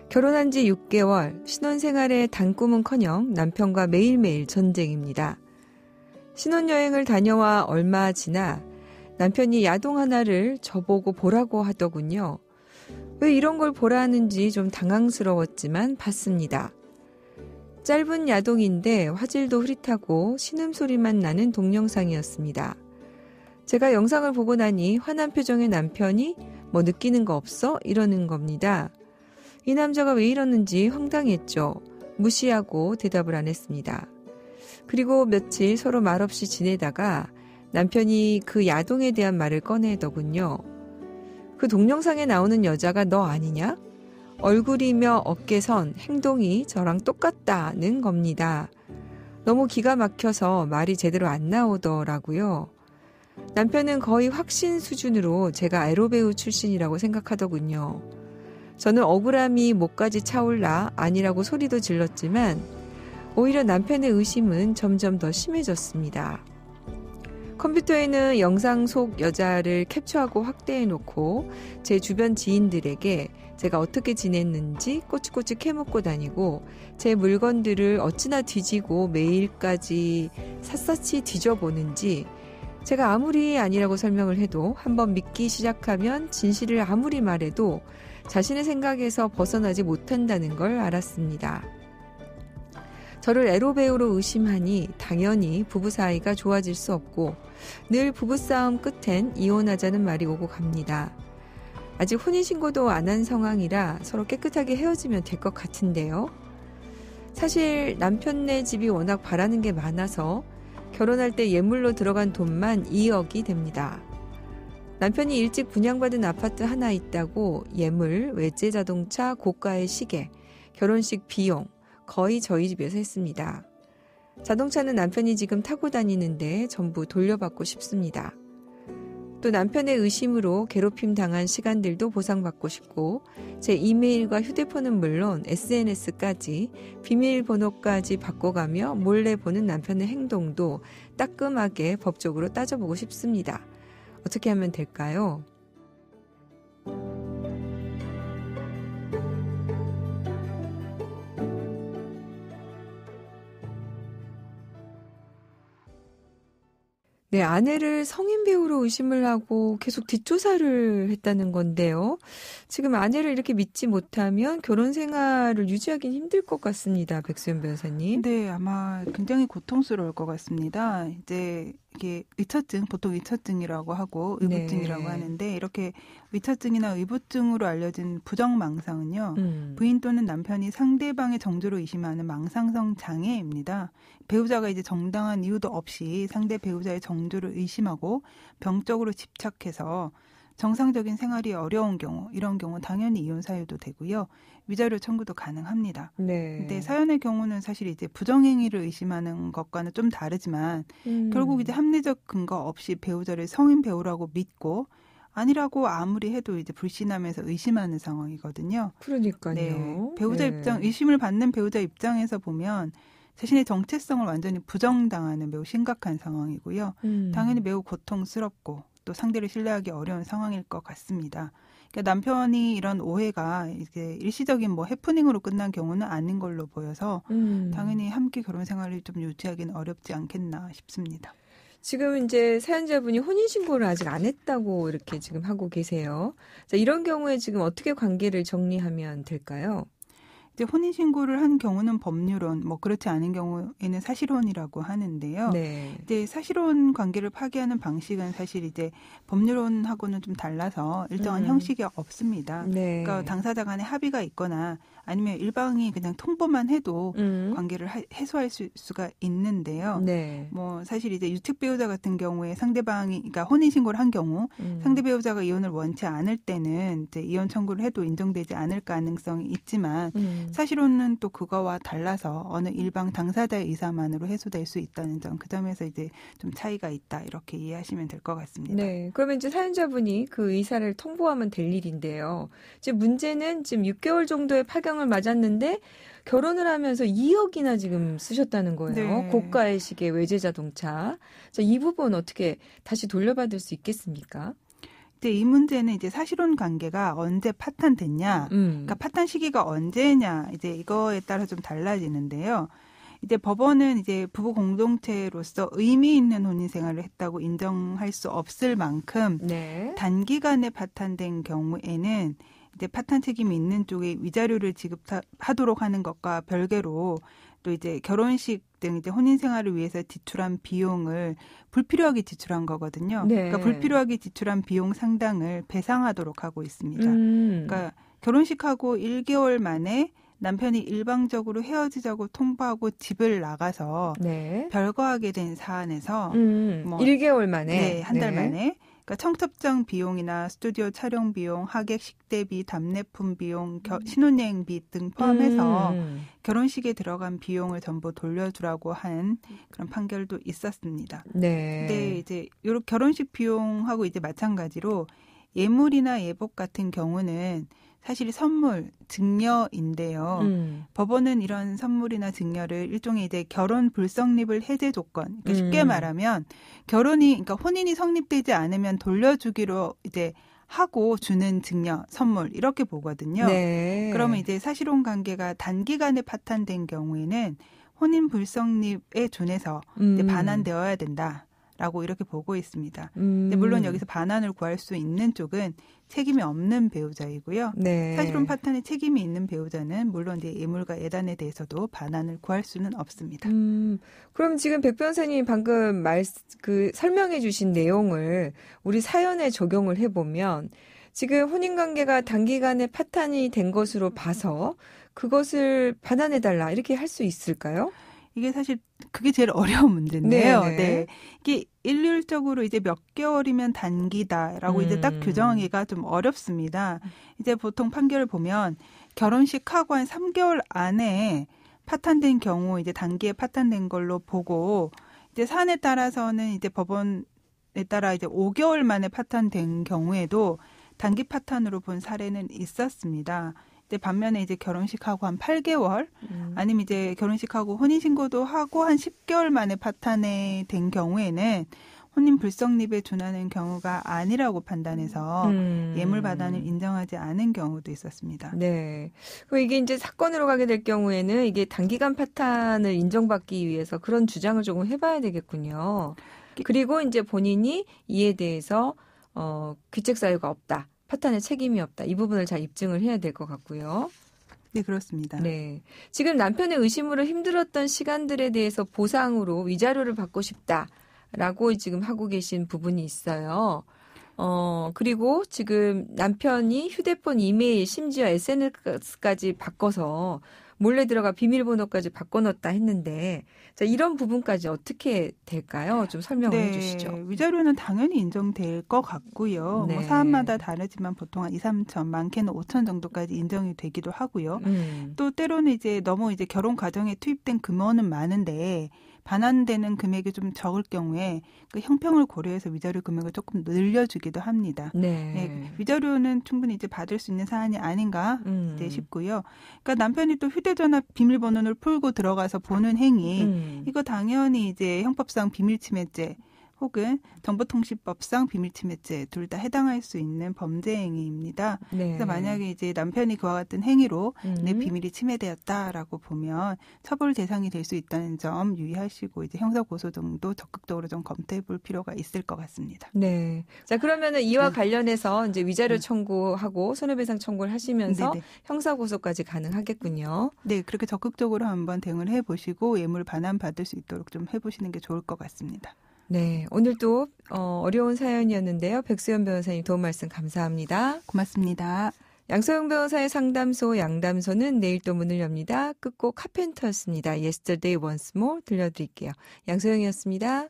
결혼한 지 6개월, 신혼생활의 단꿈은커녕 남편과 매일매일 전쟁입니다. 신혼여행을 다녀와 얼마 지나 남편이 야동 하나를 저보고 보라고 하더군요. 왜 이런 걸 보라 하는지 좀 당황스러웠지만 봤습니다. 짧은 야동인데 화질도 흐릿하고 신음소리만 나는 동영상이었습니다. 제가 영상을 보고 나니 화난 표정의 남편이 뭐 느끼는 거 없어? 이러는 겁니다. 이 남자가 왜 이러는지 황당했죠. 무시하고 대답을 안 했습니다. 그리고 며칠 서로 말없이 지내다가 남편이 그 야동에 대한 말을 꺼내더군요. 그 동영상에 나오는 여자가 너 아니냐? 얼굴이며 어깨선, 행동이 저랑 똑같다는 겁니다. 너무 기가 막혀서 말이 제대로 안 나오더라고요. 남편은 거의 확신 수준으로 제가 에로배우 출신이라고 생각하더군요. 저는 억울함이 목까지 차올라 아니라고 소리도 질렀지만 오히려 남편의 의심은 점점 더 심해졌습니다. 컴퓨터에는 영상 속 여자를 캡처하고 확대해놓고 제 주변 지인들에게 제가 어떻게 지냈는지 꼬치꼬치 캐묻고 다니고 제 물건들을 어찌나 뒤지고 메일까지 샅샅이 뒤져보는지 제가 아무리 아니라고 설명을 해도 한번 믿기 시작하면 진실을 아무리 말해도 자신의 생각에서 벗어나지 못한다는 걸 알았습니다. 저를 에로배우로 의심하니 당연히 부부 사이가 좋아질 수 없고 늘 부부싸움 끝엔 이혼하자는 말이 오고 갑니다. 아직 혼인신고도 안 한 상황이라 서로 깨끗하게 헤어지면 될 것 같은데요. 사실 남편네 집이 워낙 바라는 게 많아서 결혼할 때 예물로 들어간 돈만 2억이 됩니다. 남편이 일찍 분양받은 아파트 하나 있다고 예물, 외제 자동차, 고가의 시계, 결혼식 비용 거의 저희 집에서 했습니다. 자동차는 남편이 지금 타고 다니는데 전부 돌려받고 싶습니다. 또 남편의 의심으로 괴롭힘 당한 시간들도 보상받고 싶고 제 이메일과 휴대폰은 물론 SNS까지 비밀번호까지 바꿔가며 몰래 보는 남편의 행동도 따끔하게 법적으로 따져보고 싶습니다. 어떻게 하면 될까요? 네, 아내를 성인 배우로 의심을 하고 계속 뒷조사를 했다는 건데요. 지금 아내를 이렇게 믿지 못하면 결혼 생활을 유지하기는 힘들 것 같습니다. 백수연 변호사님. 네, 아마 굉장히 고통스러울 것 같습니다. 이제 이게 의처증, 보통 의처증이라고 하고 의부증이라고 네. 하는데 이렇게 의처증이나 의부증으로 알려진 부정망상은요. 부인 또는 남편이 상대방의 정조를 의심하는 망상성 장애입니다. 배우자가 이제 정당한 이유도 없이 상대 배우자의 정조를 의심하고 병적으로 집착해서 정상적인 생활이 어려운 경우, 이런 경우 당연히 이혼 사유도 되고요. 위자료 청구도 가능합니다. 네. 근데 사연의 경우는 사실 이제 부정행위를 의심하는 것과는 좀 다르지만 결국 이제 합리적 근거 없이 배우자를 성인 배우라고 믿고 아니라고 아무리 해도 이제 불신하면서 의심하는 상황이거든요. 그러니까요. 네. 배우자 네. 입장, 의심을 받는 배우자 입장에서 보면 자신의 정체성을 완전히 부정당하는 매우 심각한 상황이고요. 당연히 매우 고통스럽고 또 상대를 신뢰하기 어려운 상황일 것 같습니다. 그러니까 남편이 이런 오해가 이제 일시적인 뭐 해프닝으로 끝난 경우는 아닌 걸로 보여서 당연히 함께 결혼 생활을 좀 유지하기는 어렵지 않겠나 싶습니다. 지금 이제 사연자분이 혼인신고를 아직 안 했다고 이렇게 지금 하고 계세요. 자, 이런 경우에 지금 어떻게 관계를 정리하면 될까요? 이제 혼인신고를 한 경우는 법률혼, 뭐 그렇지 않은 경우에는 사실혼이라고 하는데요. 네. 이제 사실혼 관계를 파기하는 방식은 사실 이제 법률혼하고는 좀 달라서 일정한 형식이 없습니다. 네. 그러니까 당사자 간에 합의가 있거나 아니면 일방이 그냥 통보만 해도 관계를 해소할 수가 있는데요. 네. 뭐 사실 이제 유책 배우자 같은 경우에 상대방이 그러니까 혼인 신고를 한 경우 상대 배우자가 이혼을 원치 않을 때는 이제 이혼 청구를 해도 인정되지 않을 가능성이 있지만 사실혼은 또 그거와 달라서 어느 일방 당사자의 의사만으로 해소될 수 있다는 점, 그 점에서 이제 좀 차이가 있다 이렇게 이해하시면 될 것 같습니다. 네. 그러면 이제 사연자분이 그 의사를 통보하면 될 일인데요. 지금 문제는 지금 6개월 정도의 파경을 맞았는데 결혼을 하면서 2억이나 지금 쓰셨다는 거예요. 네. 고가의 시계, 외제 자동차. 자, 이 부분 어떻게 다시 돌려받을 수 있겠습니까? 이제 이 문제는 이제 사실혼 관계가 언제 파탄됐냐, 그러니까 파탄 시기가 언제냐, 이제 이거에 따라 좀 달라지는데요. 이제 법원은 이제 부부 공동체로서 의미 있는 혼인 생활을 했다고 인정할 수 없을 만큼 네. 단기간에 파탄된 경우에는 이제 파탄 책임이 있는 쪽에 위자료를 지급하도록 하는 것과 별개로 또 이제 결혼식 등 이제 혼인 생활을 위해서 지출한 비용을 불필요하게 지출한 거거든요. 네. 그러니까 불필요하게 지출한 비용 상당을 배상하도록 하고 있습니다. 그러니까 결혼식하고 1개월 만에 남편이 일방적으로 헤어지자고 통보하고 집을 나가서 네. 별거하게 된 사안에서 1개월 만에, 네, 한 달 만에. 그러니까 청첩장 비용이나 스튜디오 촬영 비용, 하객 식대비, 답례품 비용, 신혼여행비 등 포함해서 결혼식에 들어간 비용을 전부 돌려주라고 한 그런 판결도 있었습니다. 네. 근데 이제 요런 결혼식 비용하고 이제 마찬가지로 예물이나 예복 같은 경우는 사실 선물, 증여인데요. 법원은 이런 선물이나 증여를 일종의 이제 결혼 불성립을 해제 조건, 그러니까 쉽게 말하면 그러니까 혼인이 성립되지 않으면 돌려주기로 이제 하고 주는 증여, 선물 이렇게 보거든요. 네. 그러면 이제 사실혼 관계가 단기간에 파탄된 경우에는 혼인 불성립에 준해서 이제 반환되어야 된다. 라고 이렇게 보고 있습니다. 근데 물론 여기서 반환을 구할 수 있는 쪽은 책임이 없는 배우자이고요. 네. 사실혼 파탄에 책임이 있는 배우자는 물론 이제 예물과 예단에 대해서도 반환을 구할 수는 없습니다. 그럼 지금 백 변호사님이 방금 설명해 주신 내용을 우리 사연에 적용을 해보면 지금 혼인관계가 단기간에 파탄이 된 것으로 봐서 그것을 반환해달라 이렇게 할 수 있을까요? 이게 사실 그게 제일 어려운 문제인데요. 네. 이게 일률적으로 이제 몇 개월이면 단기다라고 이제 딱 규정하기가 좀 어렵습니다. 이제 보통 판결을 보면 결혼식하고 한 3개월 안에 파탄된 경우 이제 단기에 파탄된 걸로 보고 이제 사안에 따라서는 이제 법원에 따라 이제 5개월 만에 파탄된 경우에도 단기 파탄으로 본 사례는 있었습니다. 근데 반면에 이제 결혼식하고 한 8개월 아니면 이제 결혼식하고 혼인신고도 하고 한 10개월 만에 파탄이 된 경우에는 혼인 불성립에 준하는 경우가 아니라고 판단해서 예물 반환을 인정하지 않은 경우도 있었습니다. 네. 그럼 이게 이제 사건으로 가게 될 경우에는 이게 단기간 파탄을 인정받기 위해서 그런 주장을 조금 해봐야 되겠군요. 그리고 이제 본인이 이에 대해서 귀책 사유가 없다. 파탄에 책임이 없다. 이 부분을 잘 입증을 해야 될 것 같고요. 네, 그렇습니다. 네. 지금 남편의 의심으로 힘들었던 시간들에 대해서 보상으로 위자료를 받고 싶다라고 지금 하고 계신 부분이 있어요. 그리고 지금 남편이 휴대폰, 이메일, 심지어 SNS까지 바꿔서 몰래 들어가 비밀번호까지 바꿔놓았다 했는데 자, 이런 부분까지 어떻게 될까요? 좀 설명을 해주시죠. 위자료는 당연히 인정될 것 같고요. 네. 뭐 사안마다 다르지만 보통 한 2, 3천, 많게는 5천 정도까지 인정이 되기도 하고요. 또 때로는 이제 너무 이제 결혼 과정에 투입된 금원은 많은데 반환되는 금액이 좀 적을 경우에 그 형평을 고려해서 위자료 금액을 조금 늘려주기도 합니다. 네. 네, 위자료는 충분히 이제 받을 수 있는 사안이 아닌가 싶고요. 그러니까 남편이 또 휴대전화 비밀번호를 풀고 들어가서 보는 행위, 이거 당연히 이제 형법상 비밀침해죄 혹은 정보통신법상 비밀침해죄 둘 다 해당할 수 있는 범죄 행위입니다. 네. 그래서 만약에 이제 남편이 그와 같은 행위로 내 비밀이 침해되었다라고 보면 처벌 대상이 될 수 있다는 점 유의하시고 이제 형사 고소 등도 적극적으로 좀 검토해볼 필요가 있을 것 같습니다. 네. 자 그러면은 이와 관련해서 이제 위자료 청구하고 손해배상 청구를 하시면서 네네. 형사 고소까지 가능하겠군요. 네, 그렇게 적극적으로 한번 대응을 해보시고 예물 반환 받을 수 있도록 좀 해보시는 게 좋을 것 같습니다. 네, 오늘도 어려운 사연이었는데요. 백수연 변호사님 도움 말씀 감사합니다. 고맙습니다. 양소영 변호사의 상담소 양담소는 내일 또 문을 엽니다. 끝곡 카펜터스입니다. Yesterday Once More 들려드릴게요. 양소영이었습니다.